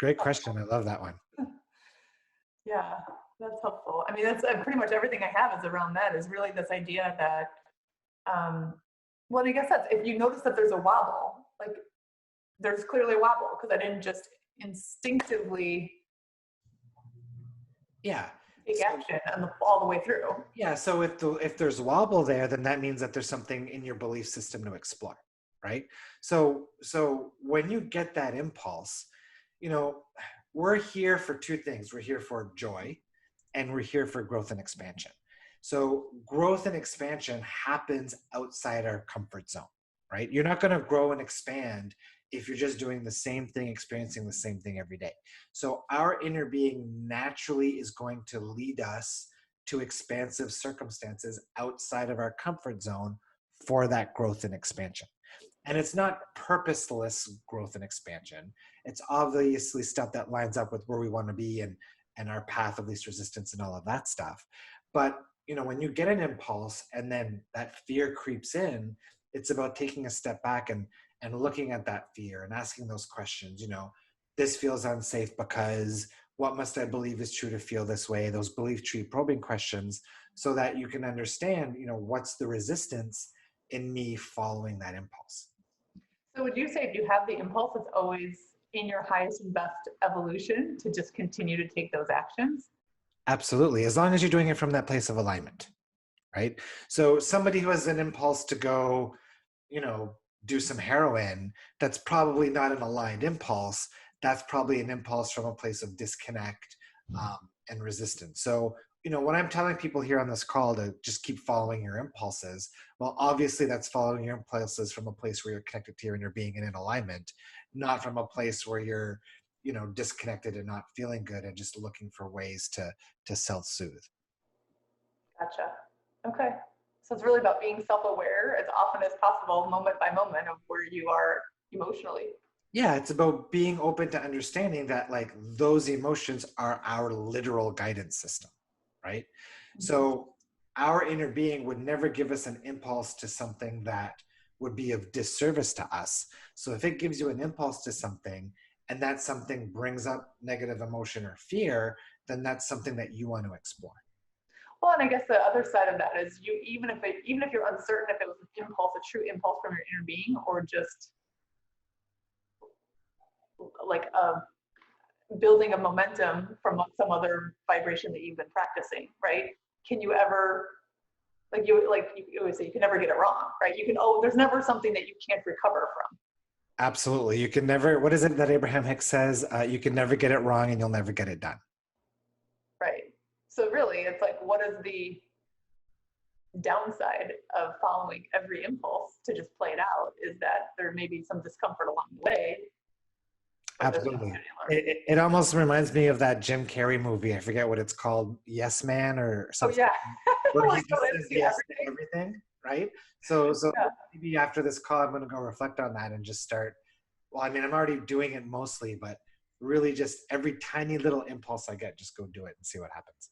Great question. I love that one. Yeah, that's helpful. I mean, that's pretty much everything I have is around that, is really this idea that, well, I guess that's, if you notice that there's a wobble, like there's clearly a wobble because I didn't just instinctively Yeah. take action all the way through. Yeah. So if there's wobble there, then that means that there's something in your belief system to explore, right? So when you get that impulse, you know, we're here for two things. We're here for joy, and we're here for growth and expansion. So growth and expansion happens outside our comfort zone, right? You're not going to grow and expand if you're just doing the same thing, experiencing the same thing every day. So our inner being naturally is going to lead us to expansive circumstances outside of our comfort zone for that growth and expansion. And it's not purposeless growth and expansion. It's obviously stuff that lines up with where we want to be and our path of least resistance and all of that stuff. But you know, when you get an impulse and then that fear creeps in, it's about taking a step back and looking at that fear and asking those questions. You know, this feels unsafe because what must I believe is true to feel this way? Those belief tree probing questions, so that you can understand, you know, what's the resistance in me following that impulse. So would you say if you have the impulse, it's always in your highest and best evolution to just continue to take those actions? Absolutely, as long as you're doing it from that place of alignment, right? So somebody who has an impulse to go, you know, do some heroin, that's probably not an aligned impulse. That's probably an impulse from a place of disconnect and resistance. So, you know, when I'm telling people here on this call to just keep following your impulses, well, obviously that's following your impulses from a place where you're connected to your inner being and in alignment, not from a place where you're, you know, disconnected and not feeling good and just looking for ways to self-soothe. Gotcha. Okay. So it's really about being self-aware as often as possible, moment by moment, of where you are emotionally. Yeah, it's about being open to understanding that like those emotions are our literal guidance system, right? So our inner being would never give us an impulse to something that would be of disservice to us. So if it gives you an impulse to something and that something brings up negative emotion or fear, then that's something that you want to explore. Well, and I guess the other side of that is, you, even if you're uncertain if it was an impulse, a true impulse from your inner being, or just like building a momentum from some other vibration that you've been practicing, right? Can you ever, you always say, you can never get it wrong, right? You can, there's never something that you can't recover from. Absolutely. You can never, what is it that Abraham Hicks says? You can never get it wrong and you'll never get it done. Right. So really, it's like, what is the downside of following every impulse to just play it out? Is that there may be some discomfort along the way. Absolutely. It almost reminds me of that Jim Carrey movie. I forget what it's called, Yes Man or something. Oh, yeah. Where Like, he just says yes to everything, right? So yeah. maybe after this call, I'm going to go reflect on that and just start. Well, I mean, I'm already doing it mostly, but really just every tiny little impulse I get, just go do it and see what happens.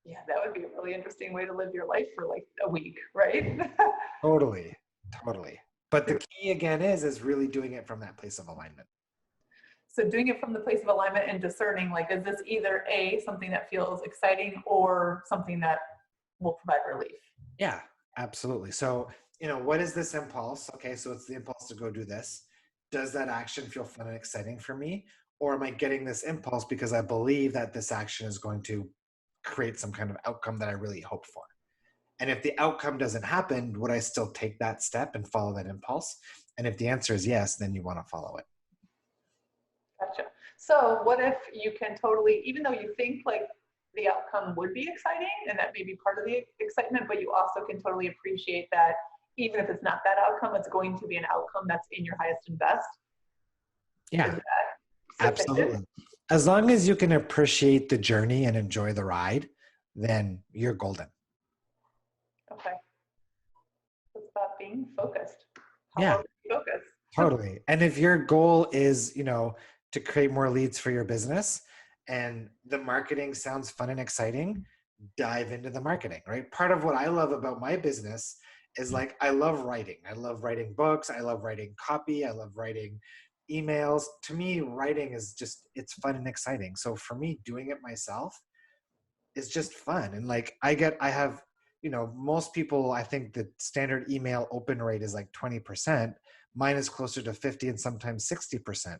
Yeah, that would be a really interesting way to live your life for like a week, right? Totally. But the key again is really doing it from that place of alignment. So doing it from the place of alignment and discerning, like, is this either something that feels exciting or something that will provide relief? Yeah, absolutely. So, you know, what is this impulse? Okay, so it's the impulse to go do this. Does that action feel fun and exciting for me? Or am I getting this impulse because I believe that this action is going to create some kind of outcome that I really hope for? And if the outcome doesn't happen, would I still take that step and follow that impulse? And if the answer is yes, then you want to follow it. Gotcha. So what if you can totally, even though you think like the outcome would be exciting and that may be part of the excitement, but you also can totally appreciate that even if it's not that outcome, it's going to be an outcome that's in your highest and best? Yeah, absolutely. As long as you can appreciate the journey and enjoy the ride, then you're golden. Okay. It's about being focused. Yeah, focus. totally. And if your goal is, you know, to create more leads for your business and the marketing sounds fun and exciting, dive into the marketing, right? Part of what I love about my business is like, I love writing. I love writing books. I love writing copy. I love writing emails. To me, writing is just, it's fun and exciting. So for me, doing it myself is just fun. And like I have, most people, I think the standard email open rate is like 20%. Mine is closer to 50 and sometimes 60%.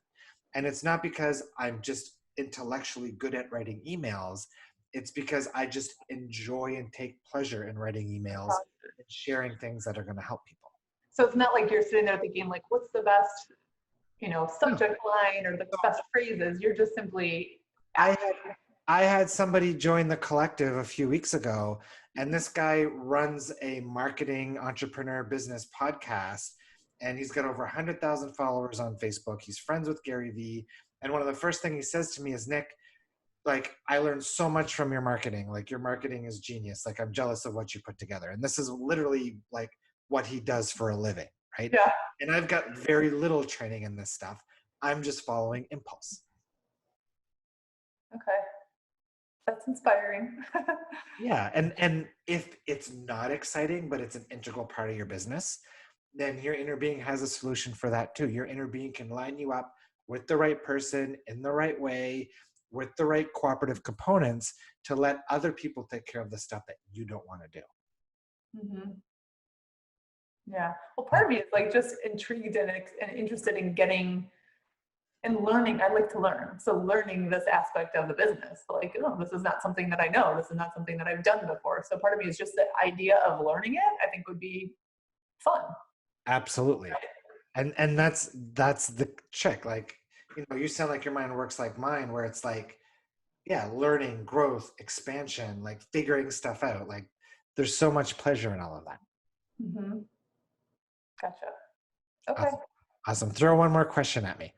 And it's not because I'm just intellectually good at writing emails. It's because I just enjoy and take pleasure in writing emails and sharing things that are going to help people. So it's not like you're sitting there thinking like, what's the best, No. subject line or the best phrases. You're just simply I acting. I had somebody join the collective a few weeks ago, and this guy runs a marketing entrepreneur business podcast, and he's got over 100,000 followers on Facebook. He's friends with Gary Vee. And one of the first things he says to me is, Nick, like, I learned so much from your marketing. Like, your marketing is genius. Like, I'm jealous of what you put together. And this is literally like what he does for a living, right? Yeah. And I've got very little training in this stuff. I'm just following impulse. Okay. That's inspiring. Yeah, and if it's not exciting, but it's an integral part of your business, then your inner being has a solution for that too. Your inner being can line you up with the right person in the right way, with the right cooperative components to let other people take care of the stuff that you don't want to do. hmm Yeah. Well, part of me is like just intrigued and interested in getting and learning. I like to learn. So learning this aspect of the business, like, oh, this is not something that I know. This is not something that I've done before. So part of me is just the idea of learning it, I think would be fun. Absolutely. And that's the trick. Like, you sound like your mind works like mine, where it's like, yeah, learning, growth, expansion, like figuring stuff out. Like, there's so much pleasure in all of that. Mm-hmm. Gotcha. Okay. Awesome. Awesome. Throw one more question at me.